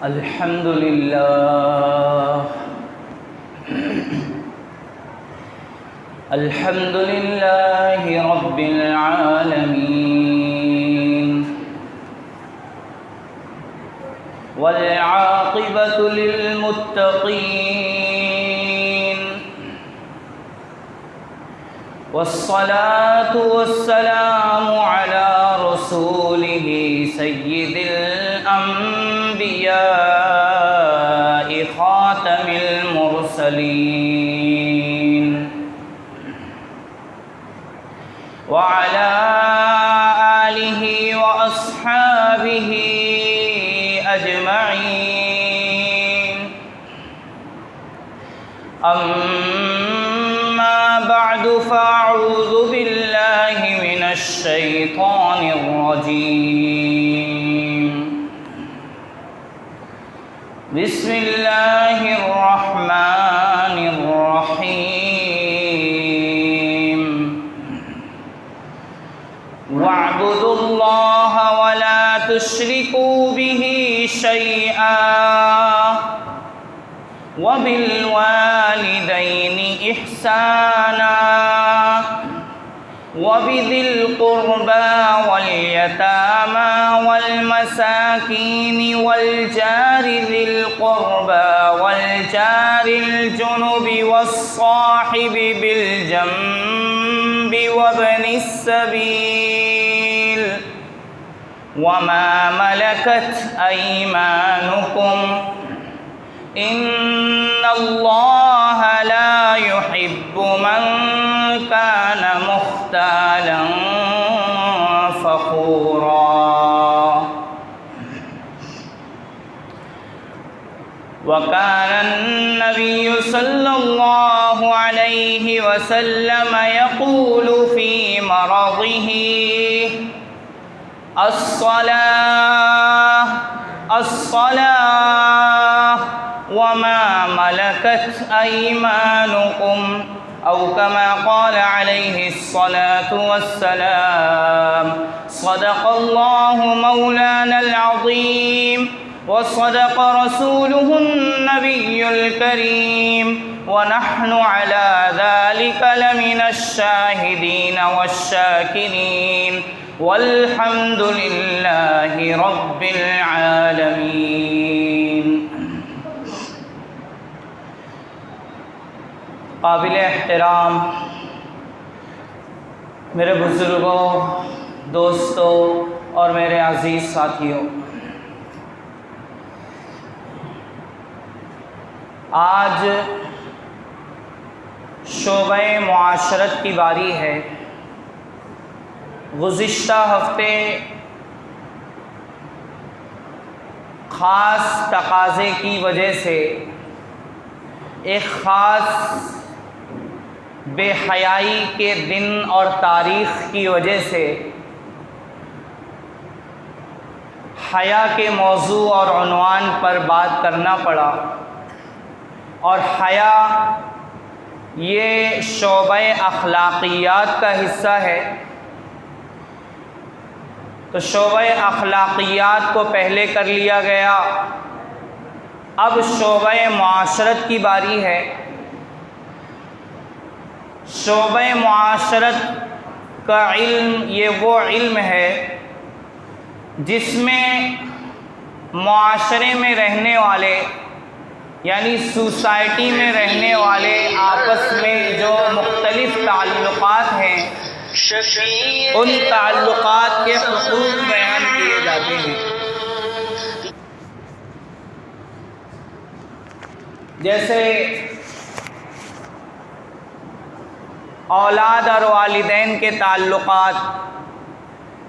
الحمد لله الحمد لله رب العالمين والعاقبة للمتقين والصلاة والسلام على رسوله سيد الأنبياء خاتم المرسلين وعلى آله وأصحابه أجمعين أما بعد فأعوذ بالله من الشيطان الرجيم بسم الله الرحمن الرحيم واعبدوا الله ولا تشركوا به شيئا وبالوالدين إحسانا وبذي القربى واليتامى والمساكين والجار ذي القربى والجار الجنب والصاحب بالجنب وابن السبيل وما ملكت أيمانكم إن الله لا يحب من كان مختالا فخورا وكان النبي صلى الله عليه وسلم يقول في مرضه الصلاة الصلاة وما ملكت أيمانكم أو كما قال عليه الصلاة والسلام صدق الله مولانا العظيم وصدق رسوله النبي الكريم ونحن على ذلك لمن الشاهدين والشاكرين والحمد لله رب العالمين۔ قابل احترام میرے بزرگوں، دوستوں اور میرے عزیز ساتھیوں، آج شعبہ معاشرت کی باری ہے۔ گزشتہ ہفتے خاص تقاضے کی وجہ سے ایک خاص بے حیائی کے دن اور تاریخ کی وجہ سے حیا کے موضوع اور عنوان پر بات کرنا پڑا، اور حیا یہ شعبہ اخلاقیات کا حصہ ہے، تو شعبہ اخلاقیات کو پہلے کر لیا گیا۔ اب شعبہ معاشرت کی باری ہے۔ شعبہ معاشرت کا علم یہ وہ علم ہے جس میں معاشرے میں رہنے والے یعنی سوسائٹی میں رہنے والے آپس میں جو مختلف تعلقات ہیں ان تعلقات کے حقوق بیان کیے جاتے ہیں۔ جیسے اولاد اور والدین کے تعلقات،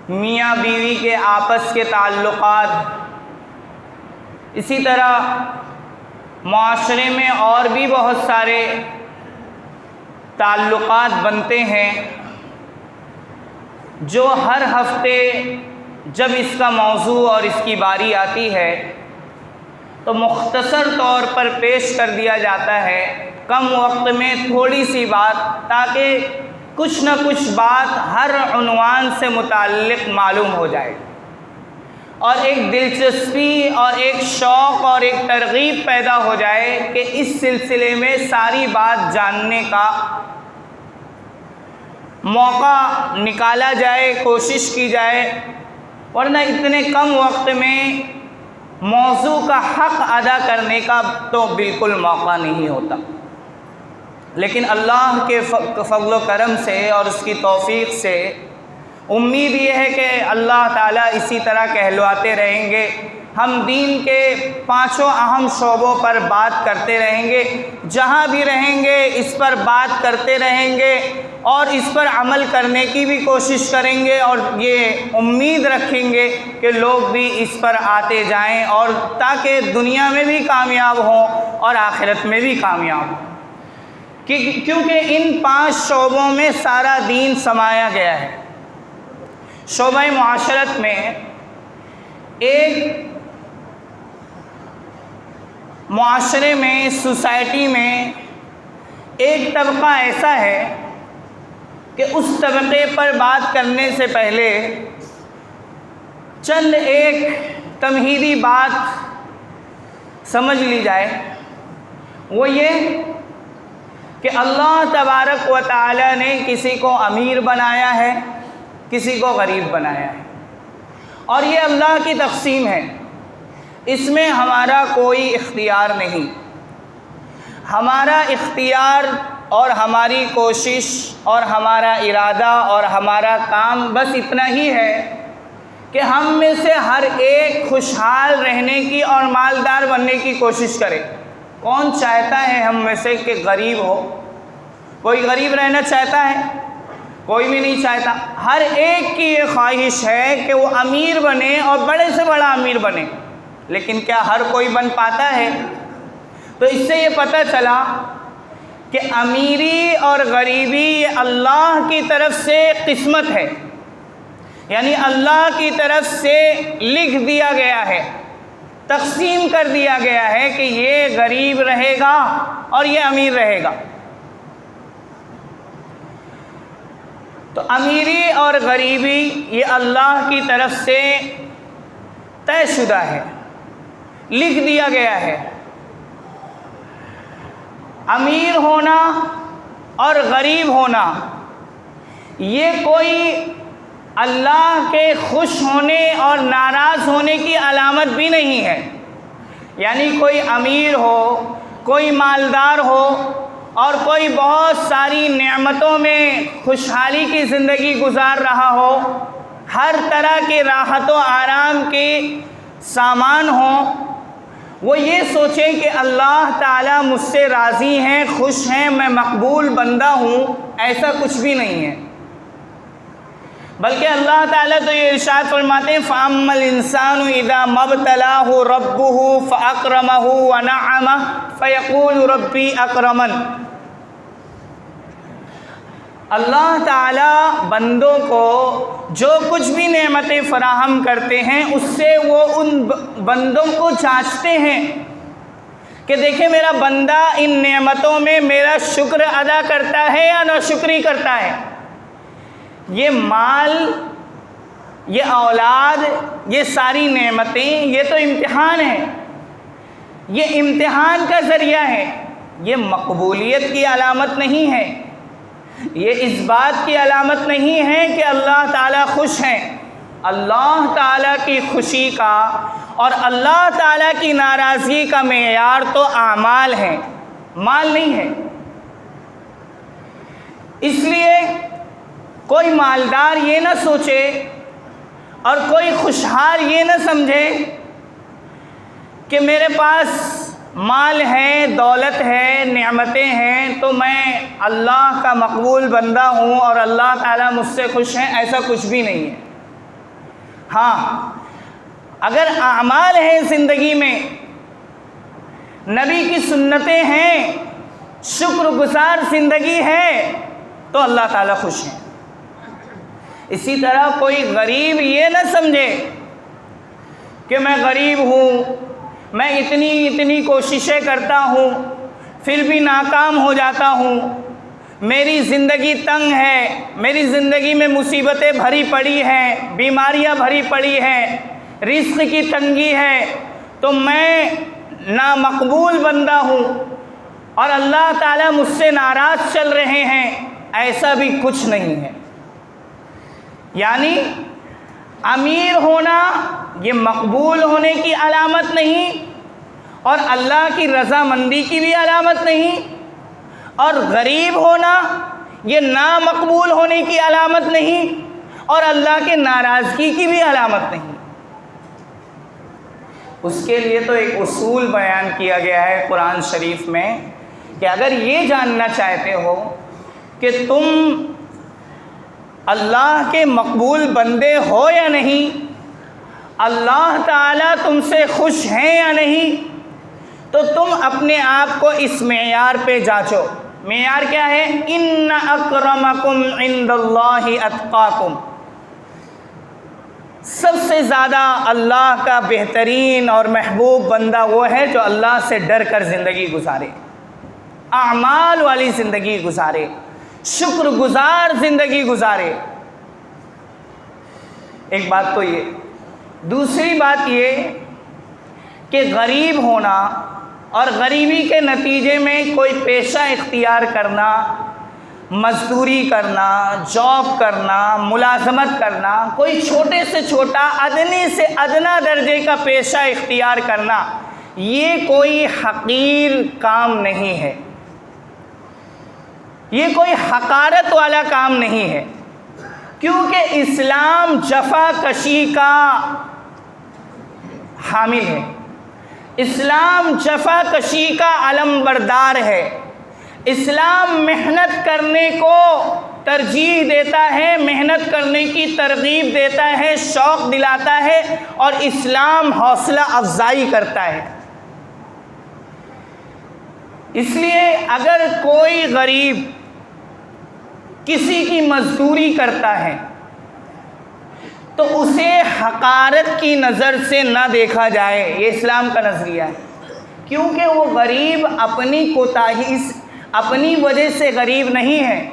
میاں بیوی کے آپس کے تعلقات، اسی طرح معاشرے میں اور بھی بہت سارے تعلقات بنتے ہیں جو ہر ہفتے جب اس کا موضوع اور اس کی باری آتی ہے تو مختصر طور پر پیش کر دیا جاتا ہے، کم وقت میں تھوڑی سی بات، تاکہ کچھ نہ کچھ بات ہر عنوان سے متعلق معلوم ہو جائے۔ اور ایک دلچسپی اور ایک شوق اور ایک ترغیب پیدا ہو جائے کہ اس سلسلے میں ساری بات جاننے کا موقع نکالا جائے، کوشش کی جائے، ورنہ اتنے کم وقت میں موضوع کا حق ادا کرنے کا تو بالکل موقع نہیں ہوتا۔ لیکن اللہ کے فضل و کرم سے اور اس کی توفیق سے امید یہ ہے کہ اللہ تعالیٰ اسی طرح کہلواتے رہیں گے، ہم دین کے 5 اہم شعبوں پر بات کرتے رہیں گے، جہاں بھی رہیں گے اس پر بات کرتے رہیں گے اور اس پر عمل کرنے کی بھی کوشش کریں گے، اور یہ امید رکھیں گے کہ لوگ بھی اس پر آتے جائیں اور تاکہ دنیا میں بھی کامیاب ہوں اور آخرت میں بھی کامیاب ہوں، کیونکہ ان 5 شعبوں میں سارا دین سمایا گیا ہے۔ شعبہ معاشرت میں ایک معاشرے میں، سوسائٹی میں ایک طبقہ ایسا ہے کہ اس طبقے پر بات کرنے سے پہلے چند ایک تمہیدی بات سمجھ لی جائے، وہ یہ کہ اللہ تبارک و تعالی نے کسی کو امیر بنایا ہے، کسی کو غریب بنایا ہے، اور یہ اللہ کی تقسیم ہے، اس میں ہمارا کوئی اختیار نہیں۔ ہمارا اختیار اور ہماری کوشش اور ہمارا ارادہ اور ہمارا کام بس اتنا ہی ہے کہ ہم میں سے ہر ایک خوشحال رہنے کی اور مالدار بننے کی کوشش کرے۔ کون چاہتا ہے ہم میں سے کہ غریب ہو؟ کوئی غریب رہنا چاہتا ہے؟ کوئی بھی نہیں چاہتا۔ ہر ایک کی یہ خواہش ہے کہ وہ امیر بنے اور بڑے سے بڑا امیر بنے، لیکن کیا ہر کوئی بن پاتا ہے؟ تو اس سے یہ پتہ چلا کہ امیری اور غریبی یہ اللہ کی طرف سے قسمت ہے، یعنی اللہ کی طرف سے لکھ دیا گیا ہے، تقسیم کر دیا گیا ہے کہ یہ غریب رہے گا اور یہ امیر رہے گا۔ تو امیری اور غریبی یہ اللہ کی طرف سے طے شدہ ہے، لکھ دیا گیا ہے۔ امیر ہونا اور غریب ہونا یہ کوئی اللہ کے خوش ہونے اور ناراض ہونے کی علامت بھی نہیں ہے، یعنی کوئی امیر ہو، کوئی مالدار ہو اور کوئی بہت ساری نعمتوں میں خوشحالی کی زندگی گزار رہا ہو، ہر طرح کے راحت و آرام کے سامان ہوں، وہ یہ سوچیں کہ اللہ تعالیٰ مجھ سے راضی ہیں، خوش ہیں، میں مقبول بندہ ہوں، ایسا کچھ بھی نہیں ہے۔ بلکہ اللہ تعالیٰ تو یہ ارشاد فرماتے ہیں فَأَمَّا الْإِنسَانُ إِذَا مَا ابْتَلَاهُ رَبُّهُ فَأَكْرَمَهُ وَنَعَّمَهُ فَيَقُولُ رَبِّي أَكْرَمَنِ۔ اللہ تعالیٰ بندوں کو جو کچھ بھی نعمتیں فراہم کرتے ہیں اس سے وہ ان بندوں کو جانچتے ہیں کہ دیکھیں میرا بندہ ان نعمتوں میں میرا شکر ادا کرتا ہے یا ناشکری کرتا ہے۔ یہ مال، یہ اولاد، یہ ساری نعمتیں یہ تو امتحان ہے، یہ امتحان کا ذریعہ ہے، یہ مقبولیت کی علامت نہیں ہے، یہ اس بات کی علامت نہیں ہے کہ اللہ تعالیٰ خوش ہیں۔ اللہ تعالیٰ کی خوشی کا اور اللہ تعالیٰ کی ناراضگی کا معیار تو اعمال ہیں، مال نہیں ہے۔ اس لیے کوئی مالدار یہ نہ سوچے اور کوئی خوشحال یہ نہ سمجھے کہ میرے پاس مال ہے، دولت ہے، نعمتیں ہیں تو میں اللہ کا مقبول بندہ ہوں اور اللہ تعالیٰ مجھ سے خوش ہیں، ایسا کچھ بھی نہیں ہے۔ ہاں، اگر اعمال ہیں زندگی میں، نبی کی سنتیں ہیں، شکر گزار زندگی ہے تو اللہ تعالیٰ خوش ہیں۔ اسی طرح کوئی غریب یہ نہ سمجھے کہ میں غریب ہوں، میں اتنی کوششیں کرتا ہوں پھر بھی ناکام ہو جاتا ہوں، میری زندگی تنگ ہے، میری زندگی میں مصیبتیں بھری پڑی ہیں، بیماریاں بھری پڑی ہیں، رزق کی تنگی ہے تو میں نامقبول بندہ ہوں اور اللہ تعالیٰ مجھ سے ناراض چل رہے ہیں، ایسا بھی کچھ نہیں ہے۔ یعنی امیر ہونا یہ مقبول ہونے کی علامت نہیں اور اللہ کی رضامندی کی بھی علامت نہیں، اور غریب ہونا یہ نامقبول ہونے کی علامت نہیں اور اللہ کے ناراضگی کی بھی علامت نہیں۔ اس کے لیے تو ایک اصول بیان کیا گیا ہے قرآن شریف میں کہ اگر یہ جاننا چاہتے ہو کہ تم اللہ کے مقبول بندے ہو یا نہیں، اللہ تعالیٰ تم سے خوش ہیں یا نہیں، تو تم اپنے آپ کو اس معیار پہ جانچو۔ معیار کیا ہے؟ ان اکرمکم عند اللہ اتقاکم۔ سب سے زیادہ اللہ کا بہترین اور محبوب بندہ وہ ہے جو اللہ سے ڈر کر زندگی گزارے، اعمال والی زندگی گزارے، شکر گزار زندگی گزارے۔ ایک بات تو یہ، دوسری بات یہ کہ غریب ہونا اور غریبی کے نتیجے میں کوئی پیشہ اختیار کرنا، مزدوری کرنا، جاب کرنا، ملازمت کرنا، کوئی چھوٹے سے چھوٹا ادنی سے ادنا درجے کا پیشہ اختیار کرنا، یہ کوئی حقیر کام نہیں ہے، یہ کوئی حقارت والا کام نہیں ہے، کیونکہ اسلام جفا کشی کا حامل ہے، اسلام جفا کشی کا علم بردار ہے، اسلام محنت کرنے کو ترجیح دیتا ہے، محنت کرنے کی ترغیب دیتا ہے، شوق دلاتا ہے، اور اسلام حوصلہ افزائی کرتا ہے۔ اس لیے اگر کوئی غریب کسی کی مزدوری کرتا ہے تو اسے حقارت کی نظر سے نہ دیکھا جائے، یہ اسلام کا نظریہ ہے، کیونکہ وہ غریب اپنی کوتاہی اپنی وجہ سے غریب نہیں ہے،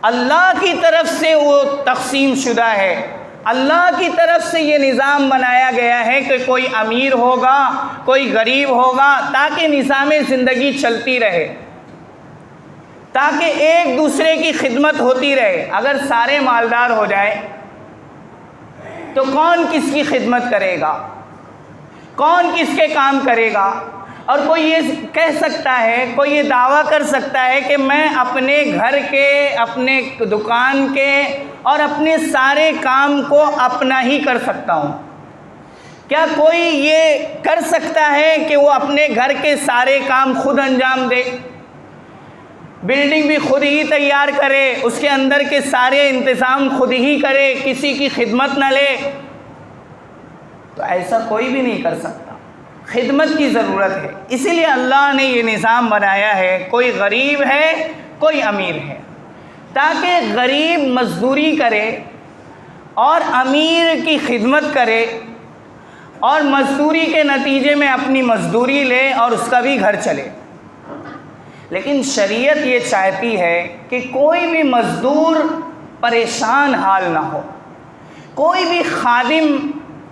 اللہ کی طرف سے وہ تقسیم شدہ ہے، اللہ کی طرف سے یہ نظام بنایا گیا ہے کہ کوئی امیر ہوگا کوئی غریب ہوگا تاکہ نظام زندگی چلتی رہے، تاکہ ایک دوسرے کی خدمت ہوتی رہے۔ اگر سارے مالدار ہو جائے تو کون کس کی خدمت کرے گا، کون کس کے کام کرے گا؟ اور کوئی یہ کہہ سکتا ہے، کوئی یہ دعویٰ کر سکتا ہے کہ میں اپنے گھر کے، اپنے دکان کے اور اپنے سارے کام کو اپنا ہی کر سکتا ہوں؟ کیا کوئی یہ کر سکتا ہے کہ وہ اپنے گھر کے سارے کام خود انجام دے، بلڈنگ بھی خود ہی تیار کرے، اس کے اندر کے سارے انتظام خود ہی کرے، کسی کی خدمت نہ لے؟ تو ایسا کوئی بھی نہیں کر سکتا، خدمت کی ضرورت ہے۔ اسی لیے اللہ نے یہ نظام بنایا ہے، کوئی غریب ہے کوئی امیر ہے، تاکہ غریب مزدوری کرے اور امیر کی خدمت کرے اور مزدوری کے نتیجے میں اپنی مزدوری لے اور اس کا بھی گھر چلے۔ لیکن شریعت یہ چاہتی ہے کہ کوئی بھی مزدور پریشان حال نہ ہو، کوئی بھی خادم،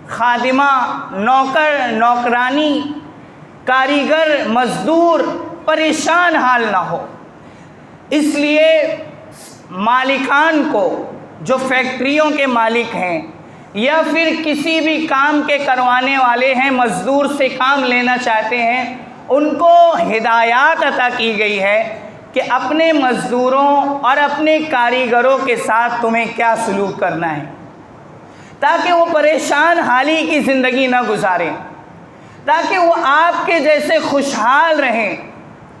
خادمہ، نوکر، نوکرانی، کاریگر، مزدور پریشان حال نہ ہو۔ اس لیے مالکان کو، جو فیکٹریوں کے مالک ہیں یا پھر کسی بھی کام کے کروانے والے ہیں، مزدور سے کام لینا چاہتے ہیں، ان کو ہدایات عطا کی گئی ہے کہ اپنے مزدوروں اور اپنے کاریگروں کے ساتھ تمہیں کیا سلوک کرنا ہے، تاکہ وہ پریشان حالی کی زندگی نہ گزاریں، تاکہ وہ آپ کے جیسے خوشحال رہیں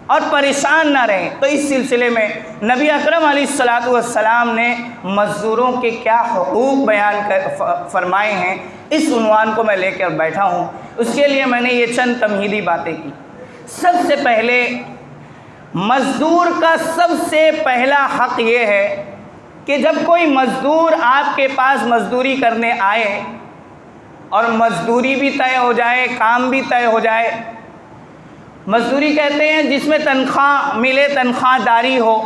اور پریشان نہ رہیں۔ تو اس سلسلے میں نبی اکرم علیہ الصلاۃ والسلام نے مزدوروں کے کیا حقوق بیان فرمائے ہیں، اس عنوان کو میں لے کر بیٹھا ہوں۔ اس کے لیے میں نے یہ چند تمہیدی باتیں کی۔ سب سے پہلے مزدور کا سب سے پہلا حق یہ ہے کہ جب کوئی مزدور آپ کے پاس مزدوری کرنے آئے اور مزدوری بھی طے ہو جائے، کام بھی طے ہو جائے، مزدوری کہتے ہیں جس میں تنخواہ ملے، تنخواہ داری ہو،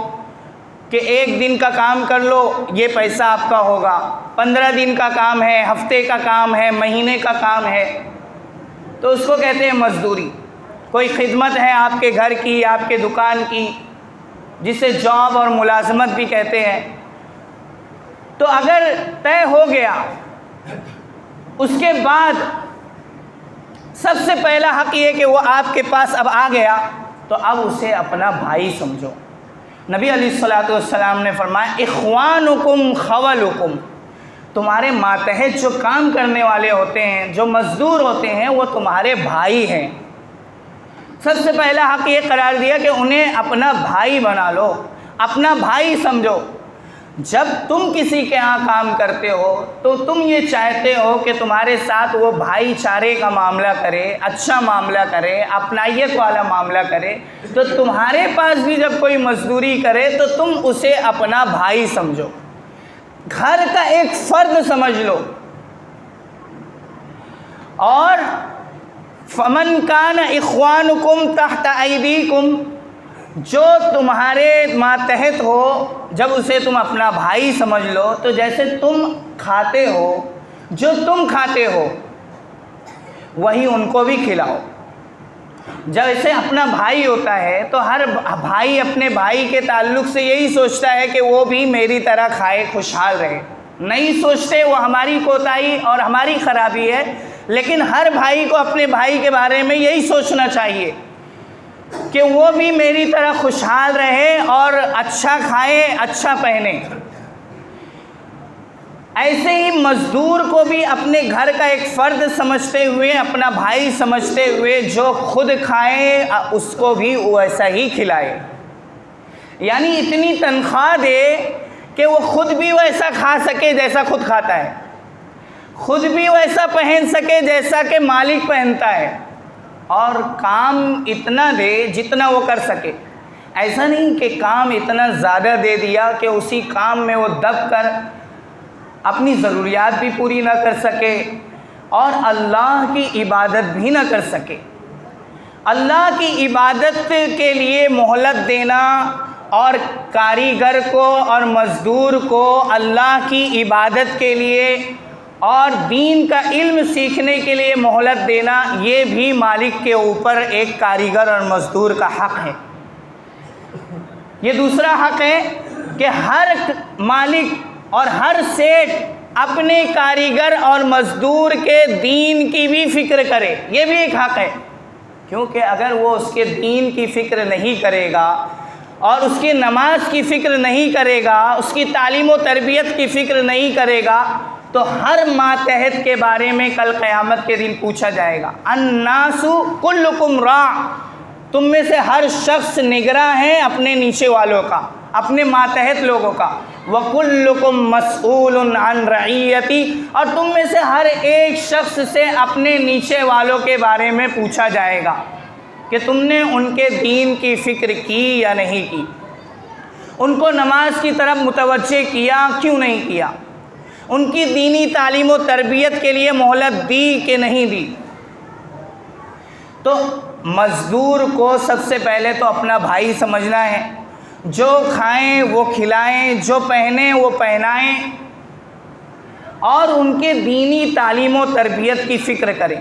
کہ 1 دن کا کام کر لو یہ پیسہ آپ کا ہوگا، 15 دن کا کام ہے، ہفتے کا کام ہے، مہینے کا کام ہے، تو اس کو کہتے ہیں مزدوری۔ کوئی خدمت ہے آپ کے گھر کی، آپ کے دکان کی، جسے جاب اور ملازمت بھی کہتے ہیں، تو اگر طے ہو گیا، اس کے بعد سب سے پہلا حق یہ کہ وہ آپ کے پاس اب آ گیا تو اب اسے اپنا بھائی سمجھو۔ نبی علیہ الصلوۃ والسلام نے فرمایا اخوانکم خولکم، تمہارے ماتحت جو کام کرنے والے ہوتے ہیں، جو مزدور ہوتے ہیں، وہ تمہارے بھائی ہیں۔ سب سے پہلا حق یہ قرار دیا کہ انہیں اپنا بھائی بنا لو، اپنا بھائی سمجھو۔ جب تم کسی کے ہاں کام کرتے ہو تو تم یہ چاہتے ہو کہ تمہارے ساتھ وہ بھائی چارے کا معاملہ کرے، اچھا معاملہ کرے، اپنائیت والا معاملہ کرے، تو تمہارے پاس بھی جب کوئی مزدوری کرے تو تم اسے اپنا بھائی سمجھو، گھر کا ایک فرد سمجھ لو۔ اور فمن کان اخوانکم تحت ایدیکم، جو تمہارے ماتحت ہو جب اسے تم اپنا بھائی سمجھ لو تو جیسے تم کھاتے ہو، جو تم کھاتے ہو وہی ان کو بھی کھلاؤ۔ جیسے اپنا بھائی ہوتا ہے تو ہر بھائی اپنے بھائی کے تعلق سے یہی سوچتا ہے کہ وہ بھی میری طرح کھائے، خوشحال رہے، نہیں سوچتے وہ ہماری کوتاہی اور ہماری خرابی ہے، لیکن ہر بھائی کو اپنے بھائی کے بارے میں یہی سوچنا چاہیے کہ وہ بھی میری طرح خوشحال رہے اور اچھا کھائے، اچھا پہنے۔ ایسے ہی مزدور کو بھی اپنے گھر کا ایک فرد سمجھتے ہوئے، اپنا بھائی سمجھتے ہوئے، جو خود کھائے اس کو بھی ویسا ہی کھلائے، یعنی اتنی تنخواہ دے کہ وہ خود بھی ویسا کھا سکے جیسا خود کھاتا ہے، خود بھی ویسا پہن سکے جیسا کہ مالک پہنتا ہے، اور کام اتنا دے جتنا وہ کر سکے۔ ایسا نہیں کہ کام اتنا زیادہ دے دیا کہ اسی کام میں وہ دب کر اپنی ضروریات بھی پوری نہ کر سکے اور اللہ کی عبادت بھی نہ کر سکے۔ اللہ کی عبادت کے لیے مہلت دینا اور کاریگر کو اور مزدور کو اللہ کی عبادت کے لیے اور دین کا علم سیکھنے کے لیے مہلت دینا، یہ بھی مالک کے اوپر ایک کاریگر اور مزدور کا حق ہے۔ یہ دوسرا حق ہے کہ ہر مالک اور ہر سیٹ اپنے کاریگر اور مزدور کے دین کی بھی فکر کرے، یہ بھی ایک حق ہے، کیونکہ اگر وہ اس کے دین کی فکر نہیں کرے گا اور اس کی نماز کی فکر نہیں کرے گا، اس کی تعلیم و تربیت کی فکر نہیں کرے گا، تو ہر ماتحت کے بارے میں کل قیامت کے دن پوچھا جائے گا۔ الناس کلکم راع، تم میں سے ہر شخص نگراں ہے اپنے نیچے والوں کا، اپنے ماتحت لوگوں کا۔ وَكُلُّكُمْ مَسْئُولٌ عَنْ رَعِيَّتِهِ، اور تم میں سے ہر ایک شخص سے اپنے نیچے والوں کے بارے میں پوچھا جائے گا کہ تم نے ان کے دین کی فکر کی یا نہیں کی، ان کو نماز کی طرف متوجہ کیا کیوں نہیں کیا، ان کی دینی تعلیم و تربیت کے لیے مہلت دی کہ نہیں دی۔ تو مزدور کو سب سے پہلے تو اپنا بھائی سمجھنا ہے، جو کھائیں وہ کھلائیں، جو پہنیں وہ پہنائیں، اور ان کے دینی تعلیم و تربیت کی فکر کریں۔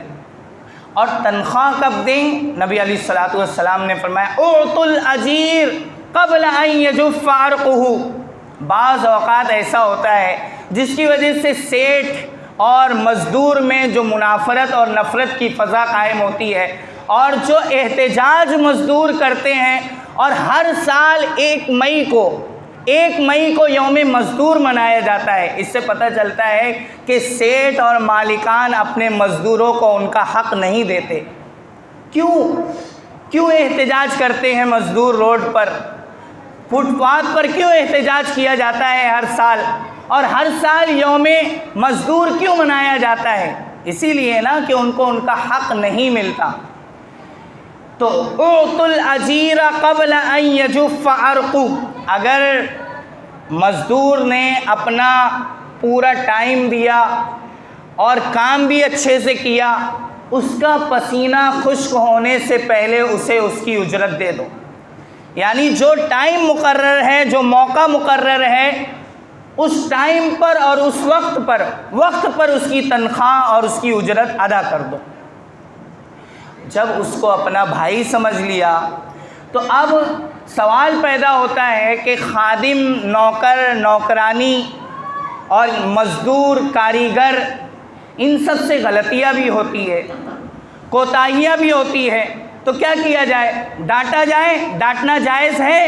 اور تنخواہ کب دیں؟ نبی علیہ الصلوۃ والسلام نے فرمایا اعطوا الاجیر قبل ان یجف عرقہ۔ بعض اوقات ایسا ہوتا ہے جس کی وجہ سے سیٹھ اور مزدور میں جو منافرت اور نفرت کی فضا قائم ہوتی ہے، اور جو احتجاج مزدور کرتے ہیں، اور ہر سال 1 مئی کو یوم مزدور منایا جاتا ہے، اس سے پتہ چلتا ہے کہ سیٹھ اور مالکان اپنے مزدوروں کو ان کا حق نہیں دیتے۔ کیوں احتجاج کرتے ہیں مزدور؟ روڈ پر، فٹ پاتھ پر کیوں احتجاج کیا جاتا ہے ہر سال؟ اور ہر سال یوم مزدور کیوں منایا جاتا ہے؟ اسی لیے نا کہ ان کو ان کا حق نہیں ملتا۔ تو اعطوا الاجیر قبل ان یجف عرقہ، اگر مزدور نے اپنا پورا ٹائم دیا اور کام بھی اچھے سے کیا، اس کا پسینہ خشک ہونے سے پہلے اسے اس کی اجرت دے دو۔ یعنی جو ٹائم مقرر ہے، جو موقع مقرر ہے، اس ٹائم پر اور اس وقت پر اس کی تنخواہ اور اس کی اجرت ادا کر دو۔ جب اس کو اپنا بھائی سمجھ لیا تو اب سوال پیدا ہوتا ہے کہ خادم، نوکر، نوکرانی اور مزدور، کاریگر، ان سب سے غلطیاں بھی ہوتی ہے، کوتاہیاں بھی ہوتی ہے، تو کیا کیا جائے؟ ڈانٹا جائے؟ ڈانٹنا جائز ہے؟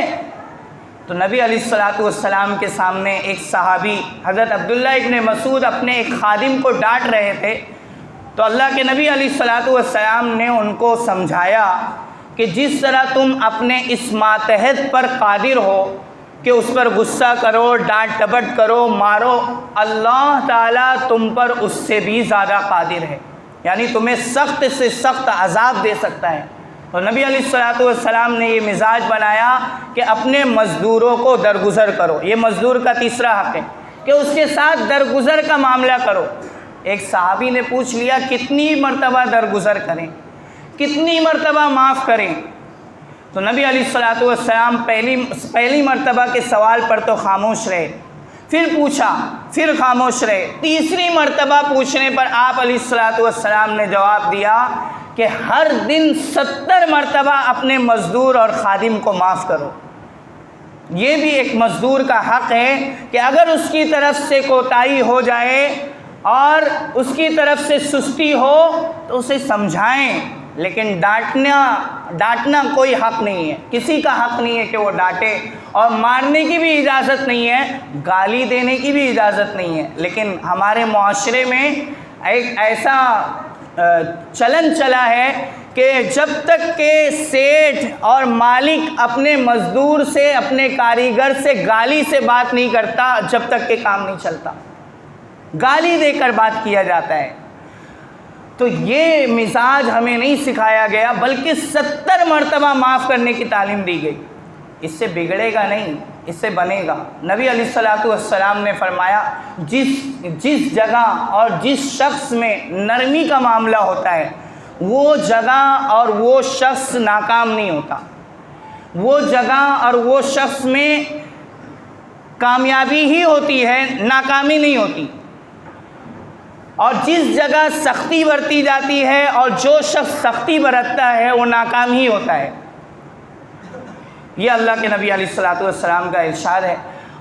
تو نبی علیہ الصلوۃ والسلام کے سامنے ایک صحابی حضرت عبداللہ ابن مسعود اپنے ایک خادم کو ڈانٹ رہے تھے، تو اللہ کے نبی علیہ الصلوۃ والسلام نے ان کو سمجھایا کہ جس طرح تم اپنے اس ماتحت پر قادر ہو کہ اس پر غصہ کرو، ڈانٹ ڈپٹ کرو، مارو، اللہ تعالیٰ تم پر اس سے بھی زیادہ قادر ہے، یعنی تمہیں سخت سے سخت عذاب دے سکتا ہے۔ اور نبی علیہ الصلوۃ والسلام نے یہ مزاج بنایا کہ اپنے مزدوروں کو درگزر کرو۔ یہ مزدور کا تیسرا حق ہے کہ اس کے ساتھ درگزر کا معاملہ کرو۔ ایک صحابی نے پوچھ لیا کتنی مرتبہ درگزر کریں، کتنی مرتبہ معاف کریں؟ تو نبی علیہ الصلوۃ والسلام پہلی مرتبہ کے سوال پر تو خاموش رہے، پھر پوچھا، پھر خاموش رہے، تیسری مرتبہ پوچھنے پر آپ علیہ الصلوۃ والسلام نے جواب دیا کہ ہر دن 70 مرتبہ اپنے مزدور اور خادم کو معاف کرو۔ یہ بھی ایک مزدور کا حق ہے کہ اگر اس کی طرف سے کوتاہی ہو جائے اور اس کی طرف سے سستی ہو تو اسے سمجھائیں، لیکن ڈانٹنا کوئی حق نہیں ہے، کسی کا حق نہیں ہے کہ وہ ڈانٹے، اور مارنے کی بھی اجازت نہیں ہے، گالی دینے کی بھی اجازت نہیں ہے۔ لیکن ہمارے معاشرے میں ایک ایسا چلن چلا ہے کہ جب تک کہ سیٹھ اور مالک اپنے مزدور سے، اپنے کاریگر سے گالی سے بات نہیں کرتا، جب تک کہ کام نہیں چلتا، گالی دے کر بات کیا جاتا ہے۔ تو یہ مزاج ہمیں نہیں سکھایا گیا، بلکہ 70 مرتبہ معاف کرنے کی تعلیم دی گئی۔ اس سے بگڑے گا نہیں، اس سے بنے گا۔ نبی علیہ الصلوۃ والسلام نے فرمایا جس جگہ اور جس شخص میں نرمی کا معاملہ ہوتا ہے وہ جگہ اور وہ شخص ناکام نہیں ہوتا، وہ جگہ اور وہ شخص میں کامیابی ہی ہوتی ہے، ناکامی نہیں ہوتی۔ اور جس جگہ سختی برتی جاتی ہے اور جو شخص سختی برتتا ہے وہ ناکام ہی ہوتا ہے۔ یہ اللہ کے نبی علیہ الصلوۃ والسلام کا ارشاد ہے۔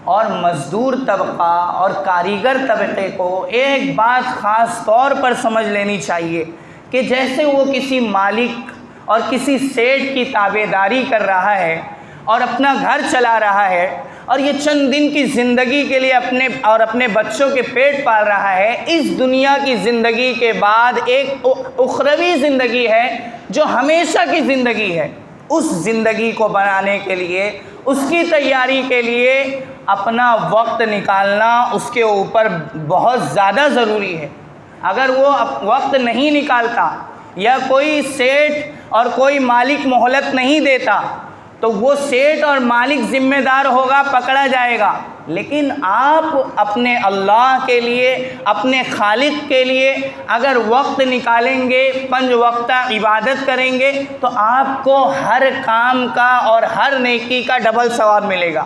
اور مزدور طبقہ اور کاریگر طبقے کو ایک بات خاص طور پر سمجھ لینی چاہیے کہ جیسے وہ کسی مالک اور کسی سیٹھ کی تابع داری کر رہا ہے اور اپنا گھر چلا رہا ہے اور یہ چند دن کی زندگی کے لیے اپنے بچوں کے پیٹ پال رہا ہے، اس دنیا کی زندگی کے بعد ایک اخروی زندگی ہے جو ہمیشہ کی زندگی ہے۔ اس زندگی کو بنانے کے لیے، اس کی تیاری کے لیے اپنا وقت نکالنا اس کے اوپر بہت زیادہ ضروری ہے۔ اگر وہ وقت نہیں نکالتا یا کوئی سیٹھ اور کوئی مالک مہلت نہیں دیتا تو وہ سیٹھ اور مالک ذمہ دار ہوگا، پکڑا جائے گا۔ لیکن آپ اپنے اللہ کے لیے، اپنے خالق کے لیے اگر وقت نکالیں گے، 5 وقتہ عبادت کریں گے تو آپ کو ہر کام کا اور ہر نیکی کا ڈبل ثواب ملے گا۔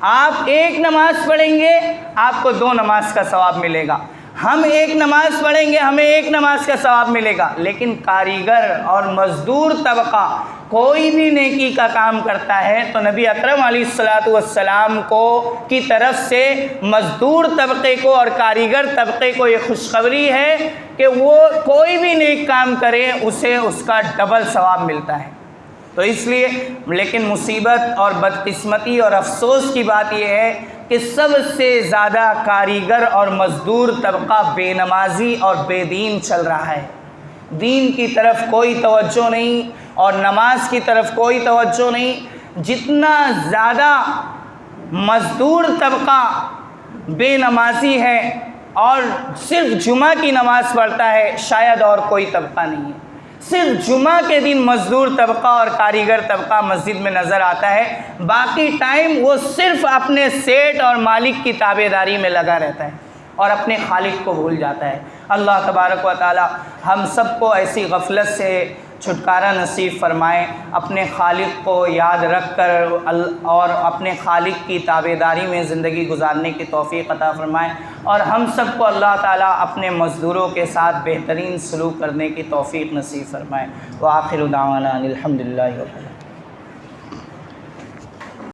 آپ ایک نماز پڑھیں گے، آپ کو 2 نماز کا ثواب ملے گا۔ ہم ایک نماز پڑھیں گے، ہمیں 1 نماز کا ثواب ملے گا۔ لیکن کاریگر اور مزدور طبقہ کوئی بھی نیکی کا کام کرتا ہے تو نبی اکرم علیہ الصلوۃ والسلام کی طرف سے مزدور طبقے کو اور کاریگر طبقے کو یہ خوشخبری ہے کہ وہ کوئی بھی نیک کام کرے اسے اس کا ڈبل ثواب ملتا ہے۔ تو اس لیے لیکن مصیبت اور بدقسمتی اور افسوس کی بات یہ ہے کہ سب سے زیادہ کاریگر اور مزدور طبقہ بے نمازی اور بے دین چل رہا ہے۔ دین کی طرف کوئی توجہ نہیں اور نماز کی طرف کوئی توجہ نہیں۔ جتنا زیادہ مزدور طبقہ بے نمازی ہے اور صرف جمعہ کی نماز پڑھتا ہے، شاید اور کوئی طبقہ نہیں ہے۔ صرف جمعہ کے دن مزدور طبقہ اور کاریگر طبقہ مسجد میں نظر آتا ہے، باقی ٹائم وہ صرف اپنے سیٹ اور مالک کی تابع داری میں لگا رہتا ہے اور اپنے خالق کو بھول جاتا ہے۔ اللہ تبارک و تعالی ہم سب کو ایسی غفلت سے چھٹکارا نصیب فرمائے، اپنے خالق کو یاد رکھ کر اور اپنے خالق کی تابعداری میں زندگی گزارنے کی توفیق عطا فرمائے، اور ہم سب کو اللہ تعالیٰ اپنے مزدوروں کے ساتھ بہترین سلوک کرنے کی توفیق نصیب فرمائے۔ وآخر دعوانا الحمدللہ رب العالمین۔